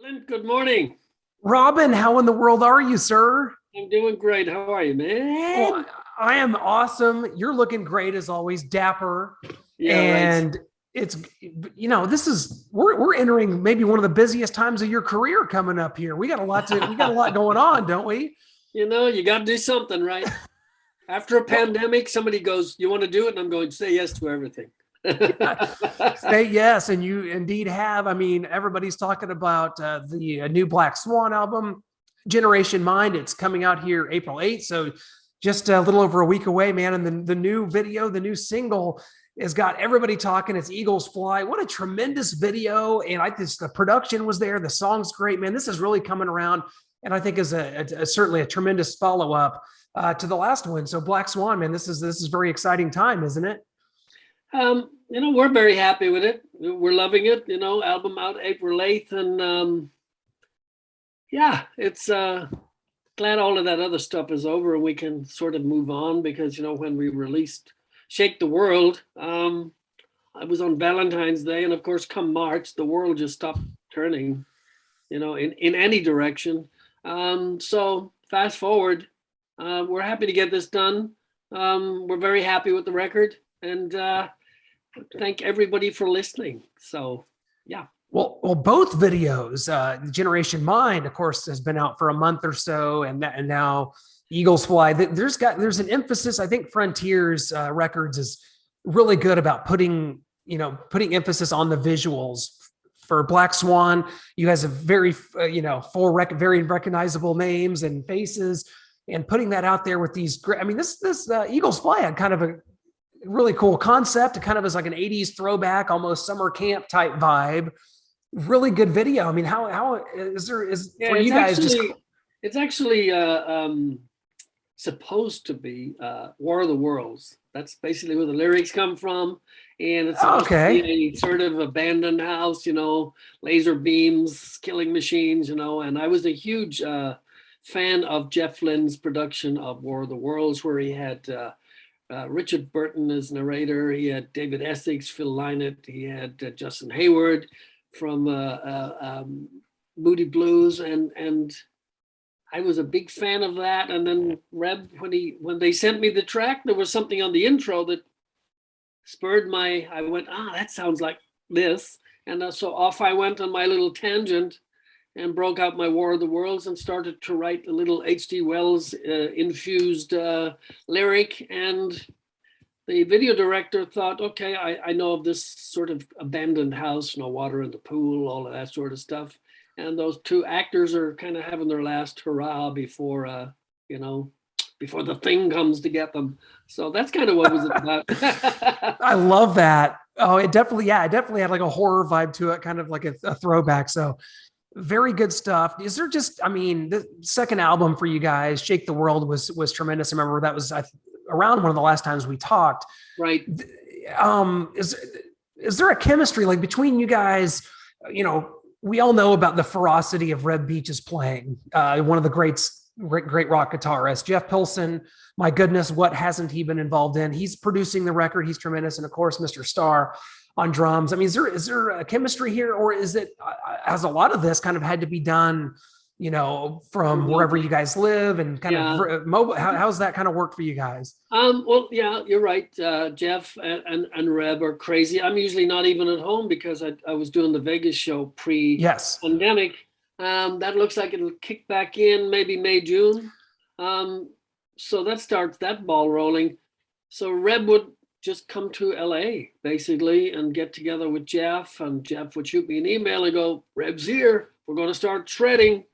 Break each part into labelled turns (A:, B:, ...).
A: Clint, good morning.
B: Robin, how in the world are you, sir?
A: I'm doing great. How are you,
B: Oh,
A: man?
B: I am awesome. You're looking great as always, dapper.
A: Yeah, right.
B: And it's this is we're entering maybe one of the busiest times of your career coming up here. We got a lot going on, don't we?
A: You got to do something, right? After a
B: Well,
A: pandemic, somebody goes, "You want to do it?" And I'm going to say yes to everything.
B: yeah, say yes, and you indeed have. I mean, everybody's talking about the new Black Swan album, Generation Mind. It's coming out here April 8th, so just a little over a week away, man. And the new video, the new single, has got everybody talking. It's Eagles Fly. What a tremendous video! And I just the production was there. The song's great, man. This is really coming around, and I think is certainly a tremendous follow up to the last one. So Black Swan, man, this is very exciting time, isn't it?
A: We're very happy with it. We're loving it. Album out April 8th, and yeah, it's glad all of that other stuff is over and we can sort of move on because when we released Shake the World, I was on Valentine's Day, and of course, come March, the world just stopped turning, in any direction. So fast forward, we're happy to get this done. We're very happy with the record, and thank everybody for listening. So, yeah.
B: Well, both videos, Generation Mind, of course, has been out for a month or so, and now Eagles Fly. There's an emphasis. I think Frontiers Records is really good about putting emphasis on the visuals. For Black Swan, you guys have very very recognizable names and faces, and putting that out there with these great. I mean, this Eagles Fly had kind of a really cool concept. It kind of is like an 80s throwback, almost summer camp type vibe. Really good video. I mean, how is
A: Yeah,
B: for you guys just
A: it's actually supposed to be War of the Worlds. That's basically where the lyrics come from. And it's supposed to
B: okay?
A: be a sort of abandoned house, laser beams, killing machines, And I was a huge fan of Jeff Lynne's production of War of the Worlds, where he had Richard Burton as narrator. He had David Essex, Phil Lynott. He had Justin Hayward from Moody Blues, and I was a big fan of that. And then Reb, when they sent me the track, there was something on the intro that spurred I went, that sounds like this. And so off I went on my little tangent and broke out my War of the Worlds and started to write a little H.G. Wells infused lyric. And the video director thought, okay, I know of this sort of abandoned house, no water in the pool, all of that sort of stuff. And those two actors are kind of having their last hurrah before, before the thing comes to get them. So that's kind of what was it about.
B: I love that. Oh, it definitely had like a horror vibe to it, kind of like a throwback. So very good stuff. Is there just, I mean, the second album for you guys, Shake the World, was tremendous. I remember that was around one of the last times we talked.
A: Right.
B: Is there a chemistry like between you guys? We all know about the ferocity of Reb Beach's playing. One of the great rock guitarists, Jeff Pilson. My goodness, what hasn't he been involved in? He's producing the record. He's tremendous, and of course, Mr. Starr on drums. I mean, is there a chemistry here, or is it has a lot of this kind of had to be done, from wherever you guys live and kind of mobile? How's that kind of work for you guys?
A: Well, yeah, you're right. Jeff and Reb are crazy. I'm usually not even at home because I was doing the Vegas show
B: Yes.
A: pre-pandemic. That looks like it'll kick back in maybe May, June. So that starts that ball rolling. So Reb would just come to LA basically and get together with Jeff, and Jeff would shoot me an email and go, Reb's here. We're going to start shredding.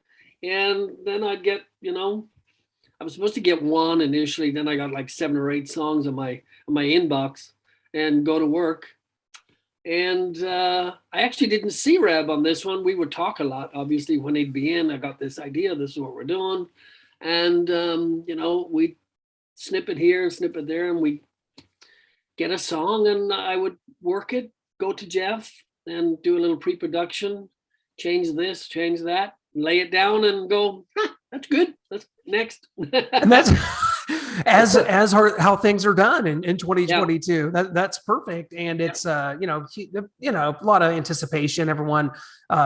A: And then I'd get, I was supposed to get one initially. Then I got like 7 or 8 songs in my inbox and go to work. And I actually didn't see Reb on this one. We would talk a lot, obviously, when he'd be in. I got this idea. This is what we're doing. And, we'd snip it here, snip it there, and we get a song, and I would work it, go to Jeff and do a little pre-production, change this, change that, lay it down and go, that's good. That's next.
B: And that's how things are done in 2022. That's perfect. And it's a lot of anticipation. Everyone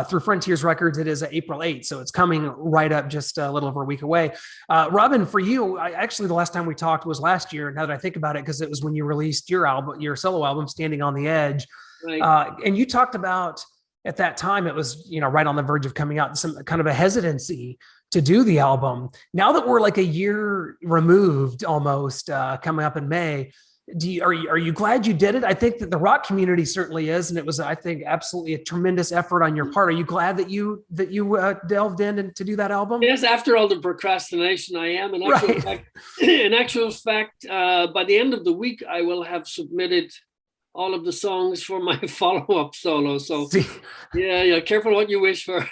B: through Frontiers Records, it is April 8th. So it's coming right up just a little over a week away. Robin, for you, actually the last time we talked was last year. Now that I think about it, because it was when you released your solo album, Standing on the Edge. Right. And you talked about at that time, it was, right on the verge of coming out, some kind of a hesitancy to do the album. Now that we're like a year removed almost, coming up in May, are you glad you did it? I think that the rock community certainly is. And it was, I think, absolutely a tremendous effort on your part. Are you glad that you delved in and to do that album?
A: Yes, after all the procrastination, I am. In actual fact, by the end of the week, I will have submitted all of the songs for my follow-up solo. So yeah, careful what you wish for.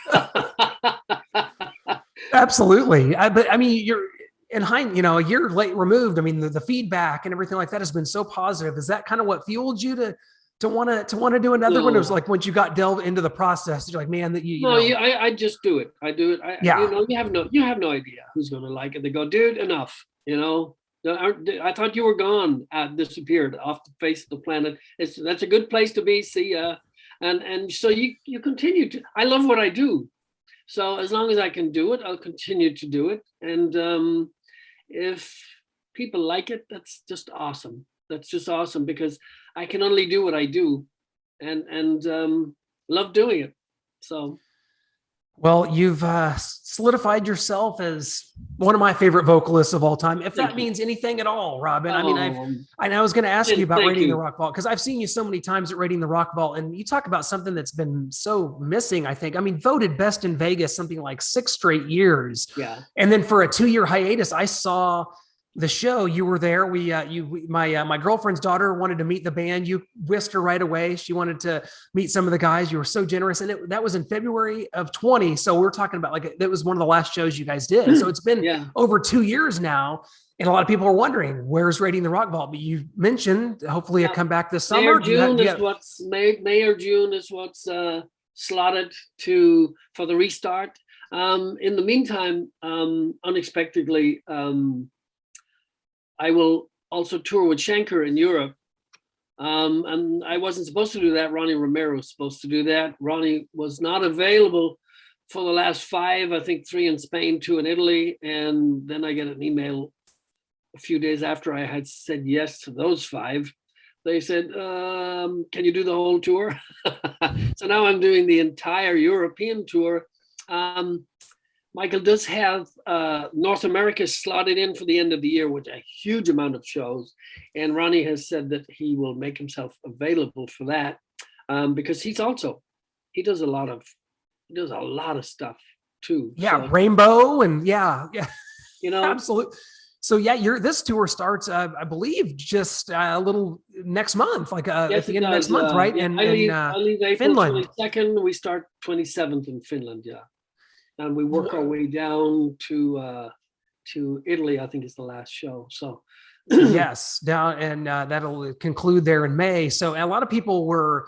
B: Absolutely. But I mean, you're in a year late removed. I mean, the feedback and everything like that has been so positive. Is that kind of what fueled you to want to do another one? It was like, once you got delved into the process, you're like, man, that
A: I just do it. I do it. You have no idea who's going to like it. They go, dude, enough, I thought you were gone, disappeared off the face of the planet. That's a good place to be. See ya. And so you continue to. I love what I do, so as long as I can do it, I'll continue to do it. And if people like it, that's just awesome. That's just awesome, because I can only do what I do, and love doing it. So.
B: Well, you've solidified yourself as one of my favorite vocalists of all time, if that means anything at all, Robin. I mean, I was going to ask you about Raiding the Rock Vault, because I've seen you so many times at Raiding the Rock Vault, and you talk about something that's been so missing, I think. I mean, voted best in Vegas something like 6 straight years.
A: Yeah.
B: And then for a 2-year hiatus, I saw the show. You were there. My girlfriend's daughter wanted to meet the band. You whisked her right away. She wanted to meet some of the guys. You were so generous. And that was in February of 20. So we're talking about that was one of the last shows you guys did. So it's been over 2 years now. And a lot of people are wondering, where's Raiding the Rock Vault? But you mentioned hopefully a comeback this summer.
A: May or June is what's slotted for the restart. In the meantime, unexpectedly, I will also tour with Schenker in Europe. And I wasn't supposed to do that. Ronnie Romero was supposed to do that. Ronnie was not available for the last 5, I think 3 in Spain, 2 in Italy. And then I get an email a few days after I had said yes to those 5. They said, can you do the whole tour? So now I'm doing the entire European tour. Michael does have North America slotted in for the end of the year with a huge amount of shows. And Ronnie has said that he will make himself available for that, because he does a lot of stuff too.
B: Yeah. So, Rainbow and yeah. Absolutely. So this tour starts, I believe, just a little next month, at the end of next month, right?
A: I leave April Finland. 22nd. We start 27th in Finland. Yeah. And we work our way down to Italy. I think is the last show. So
B: yes, down, and that'll conclude there in May. So a lot of people were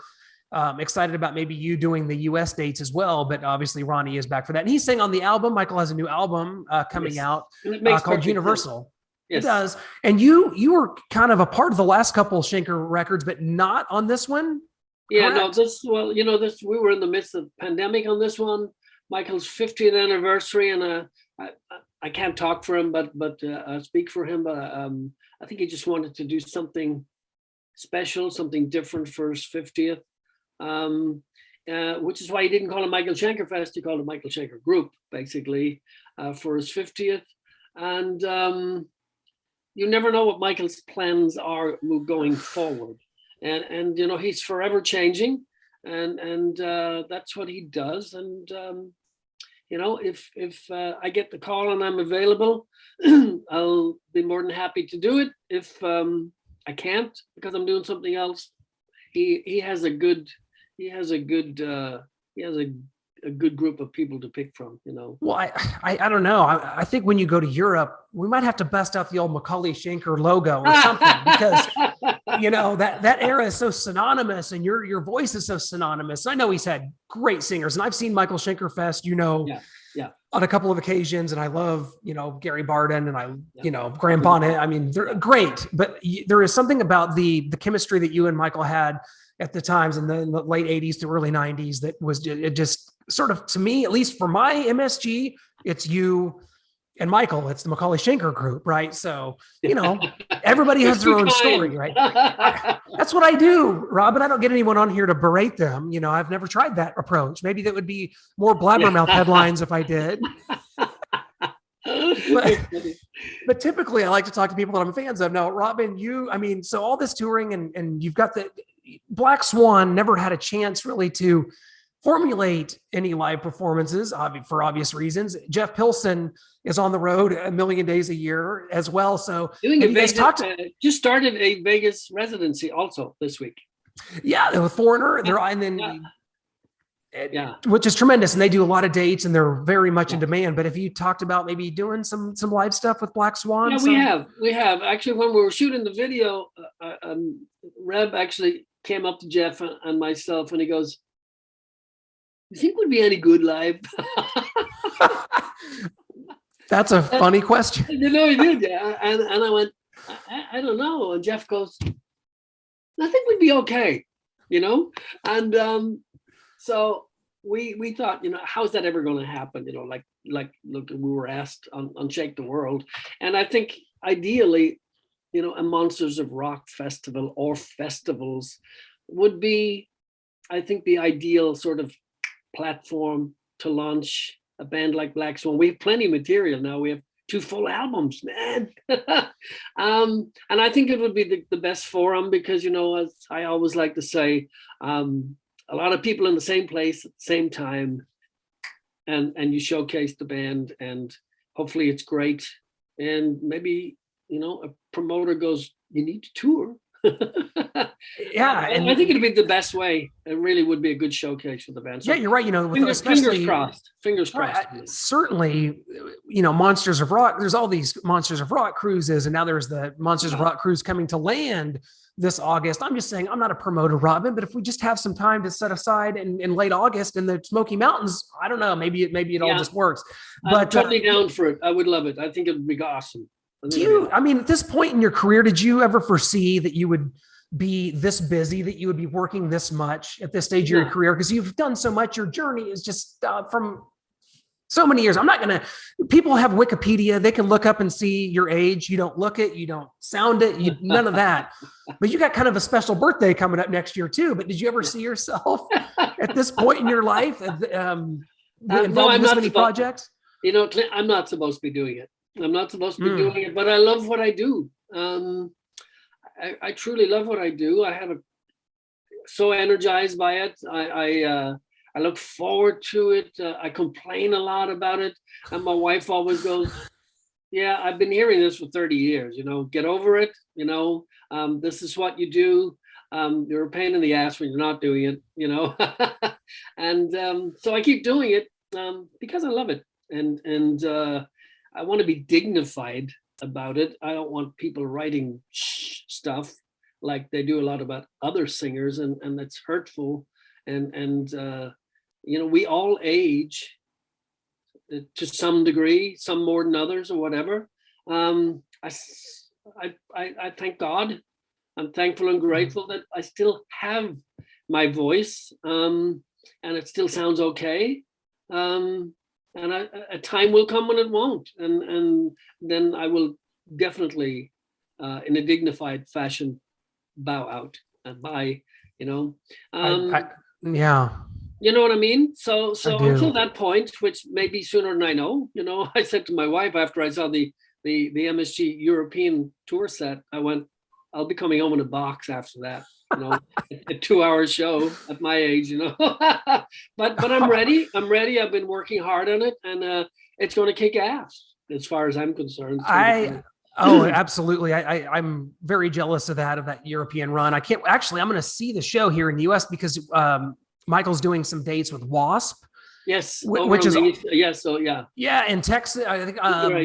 B: excited about maybe you doing the U.S. dates as well, but obviously Ronnie is back for that. And he's saying on the album, Michael has a new album coming out called Universal. Yes. It does. And you were kind of a part of the last couple Schenker records, but not on this one.
A: Yeah, correct? No, we were in the midst of pandemic on this one. Michael's 50th anniversary, and I can't talk for him, but I speak for him. But I think he just wanted to do something special, something different for his 50th, which is why he didn't call it Michael Schenker Fest. He called it Michael Schenker Group, basically, for his 50th. And you never know what Michael's plans are going forward, and he's forever changing. And that's what he does. And if I get the call and I'm available, I'll be more than happy to do it. If I can't because I'm doing something else, he has a good group of people to pick from.
B: Well, I don't know. I think when you go to Europe, we might have to bust out the old McAuley Schenker logo or something because. That era is so synonymous, and your voice is so synonymous. I know he's had great singers, and I've seen Michael Schenker Fest, on a couple of occasions. And I love, Gary Barden and Graham Bonnet. I mean, they're great, but there is something about the chemistry that you and Michael had at the times in the late 80s to early 90s that was, it just sort of, to me, at least for my MSG, it's you and Michael. It's the McAuley Schenker group, right? So, everybody has their own story, right? That's what I do, Robin. I don't get anyone on here to berate them. I've never tried that approach. Maybe that would be more blabbermouth headlines if I did. But typically I like to talk to people that I'm fans of. Now, Robin, so all this touring and you've got the Black Swan never had a chance really to formulate any live performances for obvious reasons. Jeff Pilson is on the road a million days a year as well. So
A: just started a Vegas residency also this week.
B: Yeah, with Foreigner, which is tremendous, and they do a lot of dates, and they're very much in demand. But have you talked about maybe doing some live stuff with Black Swan?
A: Yeah, we have actually. When we were shooting the video, Reb actually came up to Jeff and myself, and he goes, "You think we'd be any good live?"
B: That's a funny question.
A: He did, yeah. And I went, I don't know. And Jeff goes, I think we'd be okay, And so we thought, how's that ever going to happen? Look, we were asked on Shake the World. And I think ideally, a Monsters of Rock festival or festivals would be, I think, the ideal sort of platform to launch a band like Black Swan. We have plenty of material now. We have 2 full albums, man. And I think it would be the best forum because, as I always like to say, a lot of people in the same place at the same time, and you showcase the band, and hopefully it's great. And maybe, a promoter goes, you need to tour.
B: Yeah,
A: and I think it'd be the best way. It really would be a good showcase for the band. So
B: yeah, you're right.
A: Fingers crossed. Fingers crossed.
B: Certainly, Monsters of Rock. There's all these Monsters of Rock cruises, and now there's the Monsters of Rock cruise coming to land this August. I'm just saying, I'm not a promoter, Robin, but if we just have some time to set aside in late August in the Smoky Mountains, I don't know, maybe it all just works. But
A: I'm totally down for it. I would love it. I think it would be awesome.
B: At this point in your career, did you ever foresee that you would be this busy, that you would be working this much at this stage of your career? Because you've done so much. Your journey is just from so many years. People have Wikipedia. They can look up and see your age. You don't look it. You don't sound it. None of that. But you got kind of a special birthday coming up next year too. But did you ever see yourself at this point in your life involved in this many projects?
A: Clint, I'm not supposed to be doing it. I'm not supposed to be doing it, but I love what I do. I truly love what I do. So energized by it. I look forward to it. I complain a lot about it. And my wife always goes, yeah, I've been hearing this for 30 years, get over it. This is what you do. You're a pain in the ass when you're not doing it, and so I keep doing it because I love it. And I want to be dignified about it. I don't want people writing stuff like they do a lot about other singers, and that's hurtful. And we all age to some degree, some more than others or whatever. I thank God. I'm thankful and grateful that I still have my voice, and it still sounds okay. And a time will come when it won't, and then I will definitely, in a dignified fashion, bow out and bye.
B: Yeah.
A: You know what I mean? So until that point, which may be sooner than I know, I said to my wife after I saw the MSG European tour set, I went, I'll be coming home in a box after that. A 2-hour show at my age, but I'm ready. I've been working hard on it, and it's going to kick ass as far as I'm concerned.
B: Absolutely. I'm very jealous of that European run. I'm going to see the show here in the US because Michael's doing some dates with Wasp.
A: Yes.
B: Which is,
A: yes. So yeah.
B: Yeah. In Texas, I think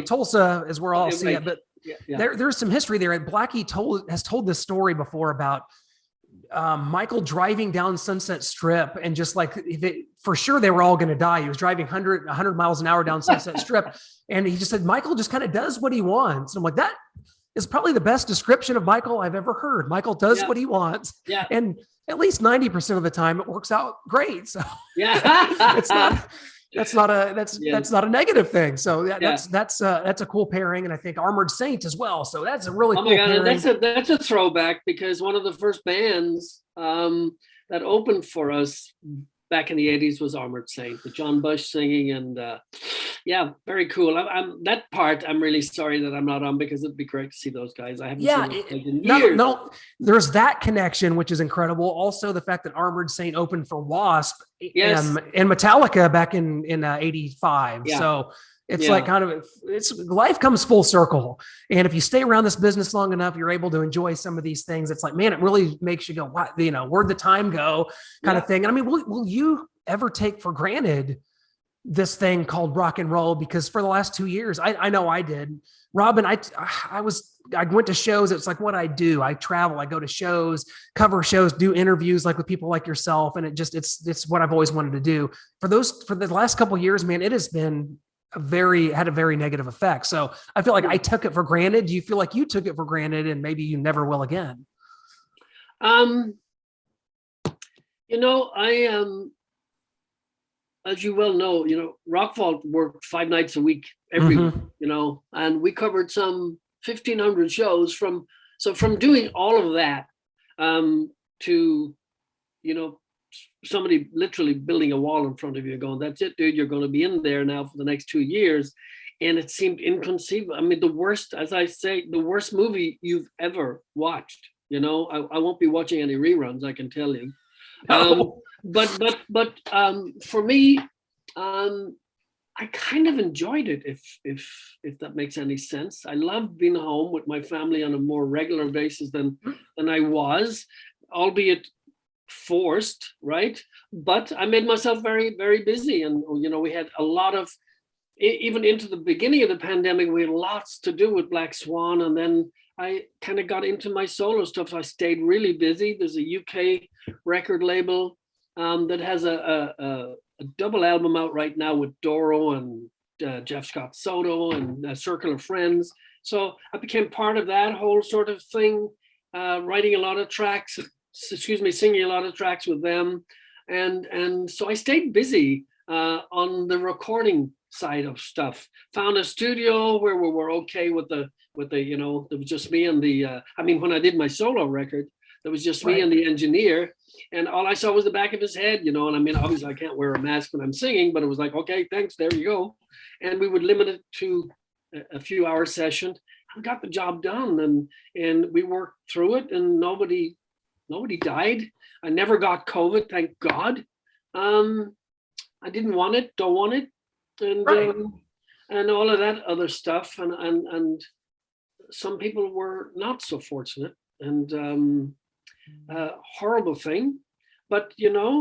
B: Tulsa is where I'll see it, but there's some history there. And Blackie has told this story before about Michael driving down Sunset Strip and just like for sure they were all going to die. He was driving 100 miles an hour down Sunset Strip. And he just said, Michael just kind of does what he wants. And I'm like, that is probably the best description of Michael I've ever heard. Michael does what he wants.
A: Yeah.
B: And at least 90% of the time it works out great. So
A: yeah,
B: that's not a negative thing. So that's a cool pairing. And I think Armored Saint as well. So that's a really cool pairing.
A: That's a throwback, because one of the first bands that opened for us back in the 80s was Armored Saint, with John Bush singing, and very cool. That part I'm really sorry that I'm not on, because it'd be great to see those guys. I haven't seen them in years.
B: No, there's that connection, which is incredible. Also, the fact that Armored Saint opened for Wasp and Metallica back in '85. Yeah. So it's like it's life comes full circle. And if you stay around this business long enough, you're able to enjoy some of these things. It's like, man, it really makes you go, what, where'd the time go kind of thing. And I mean, will you ever take for granted this thing called rock and roll? Because for the last 2 years, I know I did. Robin, I went to shows. It's like what I do. I travel, I go to shows, cover shows, do interviews like with people like yourself. And it's what I've always wanted to do. For the last couple of years, man, it has been had a very negative effect. So I feel like I took it for granted. Do you feel like you took it for granted and maybe you never will again?
A: I as you well know, Rock Vault worked 5 nights a week every week, and we covered some 1,500 shows from doing all of that to, somebody literally building a wall in front of you going, that's it, dude, you're going to be in there now for the next 2 years. And it seemed inconceivable. I mean, the worst movie you've ever watched, I won't be watching any reruns, I can tell you. But for me, I kind of enjoyed it, if that makes any sense. I love being home with my family on a more regular basis than I was, albeit forced, right? But I made myself very, very busy, and we had a lot of, even into the beginning of the pandemic, we had lots to do with Black Swan, and then I kind of got into my solo stuff. So I stayed really busy. There's a UK record label that has a double album out right now with Doro and Jeff Scott Soto and a Circle of Friends. So I became part of that whole sort of thing, writing a lot of tracks, singing a lot of tracks with them. And so I stayed busy on the recording side of stuff. Found a studio where we were okay with the there was just me and when I did my solo record, there was just me and the engineer, and all I saw was the back of his head, and obviously I can't wear a mask when I'm singing, but it was like, okay, thanks, there you go. And we would limit it to a few hour session. I got the job done, and we worked through it, and nobody died. I never got COVID, thank God. I didn't want it, don't want it, and all of that other stuff. And some people were not so fortunate, and horrible thing. But I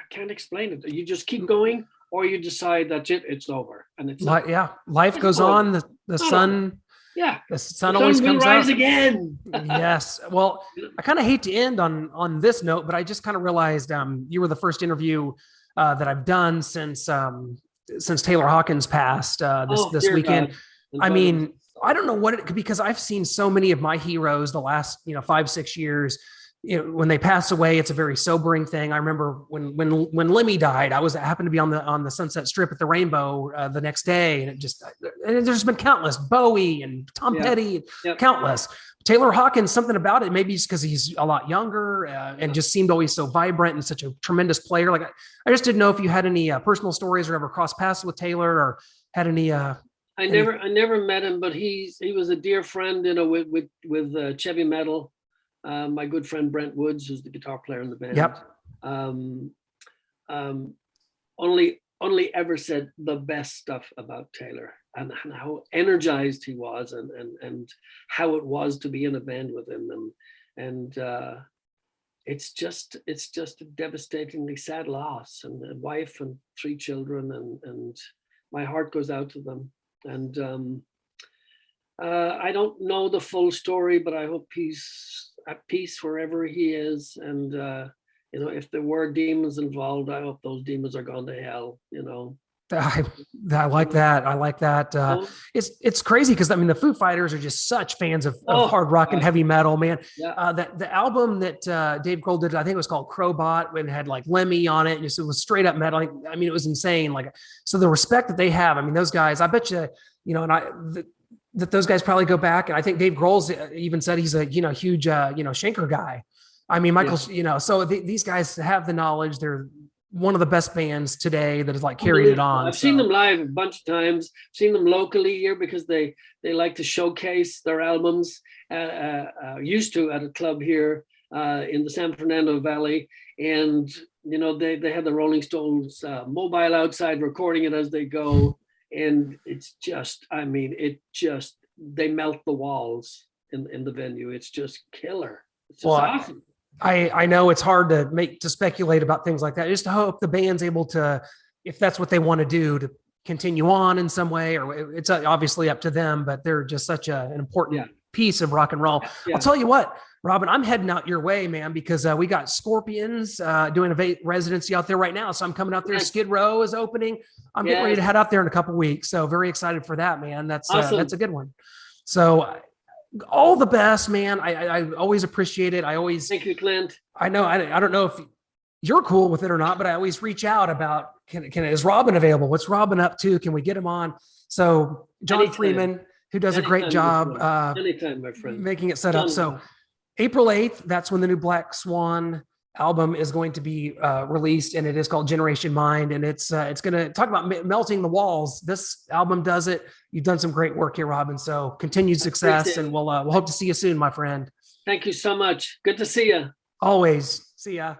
A: can't explain it. You just keep going, or you decide that's it, it's over, and it's
B: life goes on. The sun.
A: Yeah,
B: the sun always comes
A: rise
B: up
A: again. Yes.
B: Well, I kind of hate to end on this note, but I just kind of realized you were the first interview that I've done since Taylor Hawkins passed this weekend. I mean, I don't know because I've seen so many of my heroes the last 5-6 years. When they pass away, it's a very sobering thing. I remember when Lemmy died, I happened to be on the Sunset Strip at the Rainbow the next day, and there's been countless, Bowie and Tom Petty, countless. Taylor Hawkins, something about it, maybe it's because he's a lot younger and just seemed always so vibrant and such a tremendous player. Like I just didn't know if you had any personal stories or ever crossed paths with Taylor or had any. I
A: never met him, but he was a dear friend, with Chevy Metal. My good friend Brent Woods, who's the guitar player in the band. Only ever said the best stuff about Taylor and how energized he was, and how it was to be in a band with him, and it's just a devastatingly sad loss, and a wife and 3 children, and my heart goes out to them. And I don't know the full story, but I hope he's at peace wherever he is. And if there were demons involved, I hope those demons are gone to hell.
B: I, I like that. I like that.
A: Oh,
B: It's crazy because I mean the Foo Fighters are just such fans of
A: oh,
B: hard rock and heavy metal, man.
A: yeah,
B: That the album that Dave Grohl did, I think it was called Crowbot, when it had like Lemmy on it, and it was straight up metal. I mean, it was insane. Like, so the respect that they have. I mean, those guys. I bet you, that those guys probably go back, and I think Dave Grohl's even said he's a huge Schenker guy. I mean, Michael, so these guys have the knowledge. They're one of the best bands today that has like carried it on.
A: I've seen them live a bunch of times. Seen them locally here because they like to showcase their albums. Used to at a club here in the San Fernando Valley, and they had the Rolling Stones mobile outside recording it as they go, and it's just, I mean, they melt the walls in the venue. It's just killer. It's just awesome.
B: I know it's hard to speculate about things like that. Just to hope the band's able to, if that's what they want to do, to continue on in some way, or it's obviously up to them, but they're just such an important piece of rock and roll. I'll tell you what, Robin, I'm heading out your way, man, because we got Scorpions doing a residency out there right now. So I'm coming out there. Yes. Skid Row is opening. I'm getting ready to head out there in a couple of weeks. So very excited for that, man. That's awesome. That's a good one. So all the best, man. I always appreciate it.
A: Thank you, Clint.
B: I know. I don't know if you're cool with it or not, but I always reach out about, is Robin available? What's Robin up to? Can we get him on? So John Freeman, who does a great job
A: anytime, my friend,
B: making it set up. So April 8th, that's when the new Black Swan album is going to be released, and it is called Generation Mind, and it's going to talk about melting the walls. This album does it. You've done some great work here, Robin. So continued success, and we'll hope to see you soon, my friend.
A: Thank you so much. Good to see you.
B: Always. See ya.